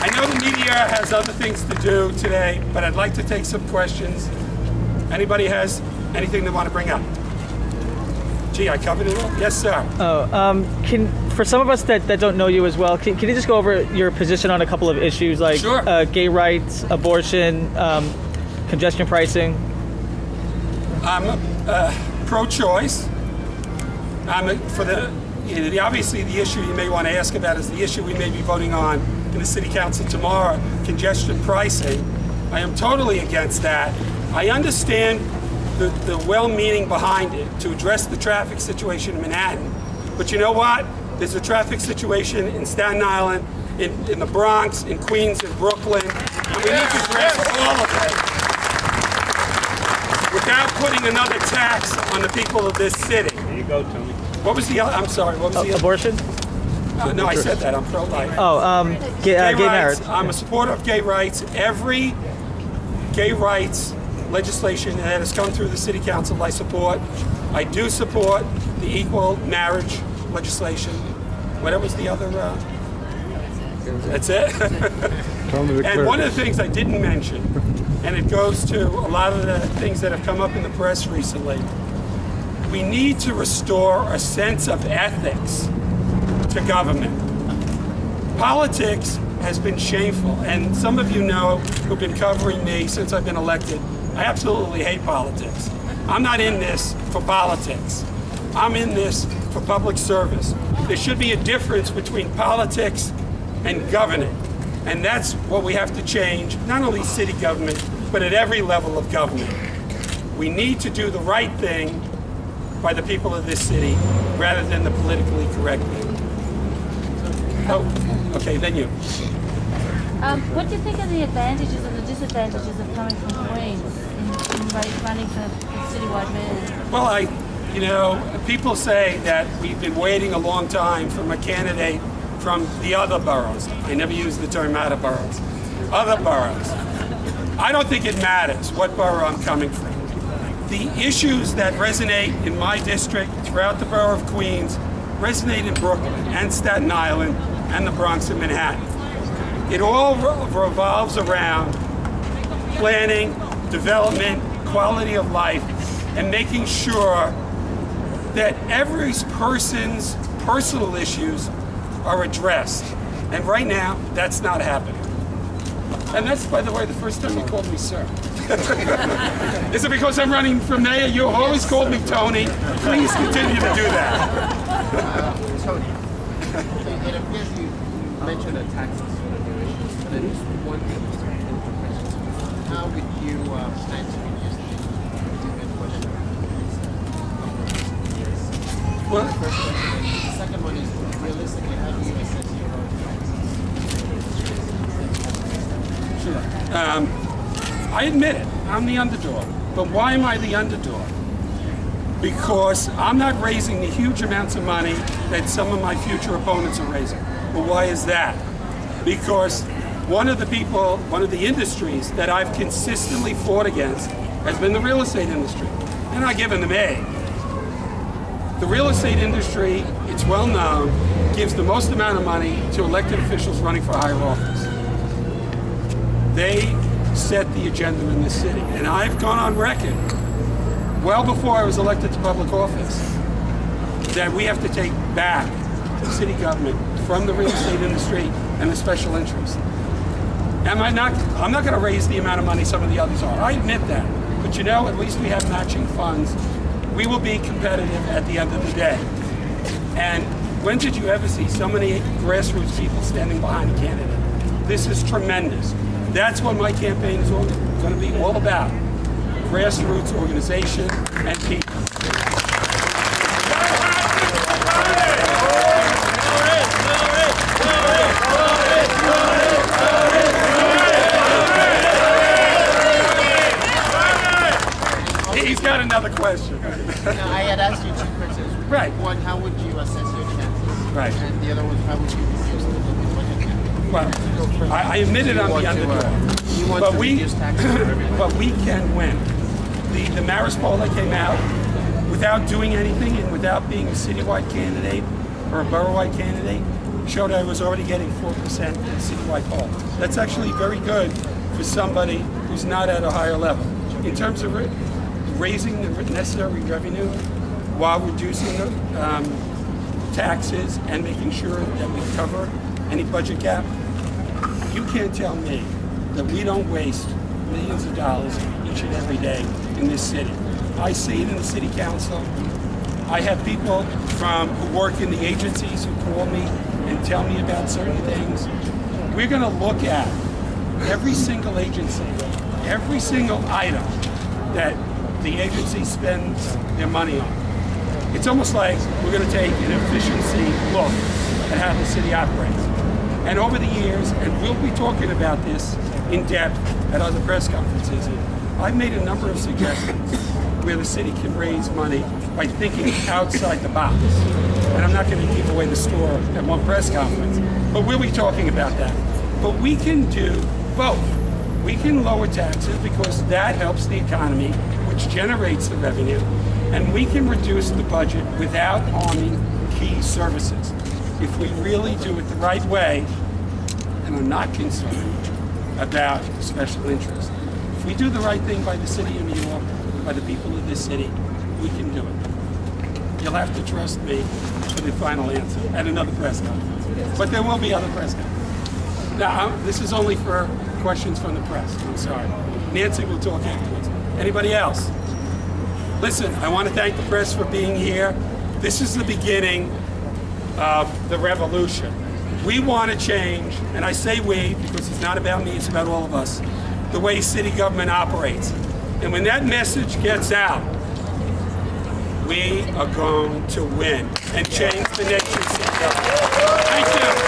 I know the media has other things to do today, but I'd like to take some questions. Anybody has anything they want to bring up? Gee, I covered it all? Yes, sir. For some of us that don't know you as well, can you just go over your position on a couple of issues like Sure. Gay rights, abortion, congestion pricing? I'm pro-choice. I'm for obviously the issue you may want to ask about is the issue we may be voting on in the City Council tomorrow, congestion pricing. I am totally against that. I understand the well-meaning behind it to address the traffic situation in Manhattan. But you know what? There's a traffic situation in Staten Island, in the Bronx, in Queens, in Brooklyn, and we need to address all of it without putting another tax on the people of this city. There you go, Tony. What was the other? I'm sorry, what was the other? Abortion? No, I said that. I'm pro-life. Gay Gay marriage. rights. I'm a supporter of gay rights. Every gay rights legislation that has come through the City Council, I support. I do support the equal marriage legislation. What was the other? That's it. And one of the things I didn't mention, and it goes to a lot of the things that have come up in the press recently, we need to restore a sense of ethics to government. Politics has been shameful, and some of you know who've been covering me since I've been elected, I absolutely hate politics. I'm not in this for politics. I'm in this for public service. There should be a difference between politics and governing, and that's what we have to change, not only city government, but at every level of government. We need to do the right thing by the people of this city rather than the politically correct thing. Oh, okay, then you. What do you think are the advantages and the disadvantages of coming from Queens in running for citywide mayor? Well, people say that we've been waiting a long time for a candidate from the other boroughs. I never use the term out of boroughs. Other boroughs. I don't think it matters what borough I'm coming from. The issues that resonate in my district throughout the borough of Queens resonate in Brooklyn and Staten Island and the Bronx and Manhattan. It all revolves around planning, development, quality of life, and making sure that every person's personal issues are addressed. And right now, that's not happening. And that's, by the way, the first time you called me sir. Is it because I'm running for mayor? You always called me Tony. Please continue to do that. Tony, it appears you mentioned a tax issue, but there is one thing that's question. How would you plan to reduce the question? Well, The first question. The second one is, realistically, how do you assess your own taxes? sure. I admit it, I'm the underdog. But why am I the underdog? Because I'm not raising the huge amounts of money that some of my future opponents are raising. Well, why is that? Because one of the industries that I've consistently fought against has been the real estate industry. And I give them A. The real estate industry, it's well known, gives the most amount of money to elected officials running for higher office. They set the agenda in this city. And I've gone on record, well before I was elected to public office, that we have to take back city government from the real estate industry and the special interests. I'm not going to raise the amount of money some of the others are. I admit that. But at least we have matching funds. We will be competitive at the end of the day. And when did you ever see so many grassroots people standing behind a candidate? This is tremendous. That's what my campaign is going to be all about. Grassroots organization and people. He's got another question. No, I had asked you two questions. Right. One, how would you assess your chances? Right. And the other one, how would you reduce the budget gap? Well, I admitted I'm the underdog. You want to reduce taxes for everybody. But we can win. The Maris poll that came out, without doing anything and without being a citywide candidate or a borough-wide candidate, showed I was already getting 4% in the citywide poll. That's actually very good for somebody who's not at a higher level. In terms of raising the necessary revenue while reducing the taxes and making sure that we cover any budget gap, you can't tell me that we don't waste millions of dollars each and every day in this city. I see it in the city council. I have people who work in the agencies who call me and tell me about certain things. We're going to look at every single agency, every single item that the agency spends their money on. It's almost like we're going to take an efficiency look at how the city operates. And over the years, and we'll be talking about this in depth at other press conferences, I've made a number of suggestions where the city can raise money by thinking outside the box. And I'm not going to give away the store at one press conference, but we'll be talking about that. But we can do both. We can lower taxes because that helps the economy, which generates the revenue, and we can reduce the budget without harming key services. If we really do it the right way and are not concerned about special interest. If we do the right thing by the city of New York, by the people of this city, we can do it. You'll have to trust me for the final answer at another press conference. But there will be other press conferences. Now, this is only for questions from the press. I'm sorry. Nancy will talk afterwards. Anybody else? Listen, I want to thank the press for being here. This is the beginning of the revolution. We want to change, and I say we because it's not about me, it's about all of us, the way city government operates. And when that message gets out, we are going to win and change the nation's city government. Thank you.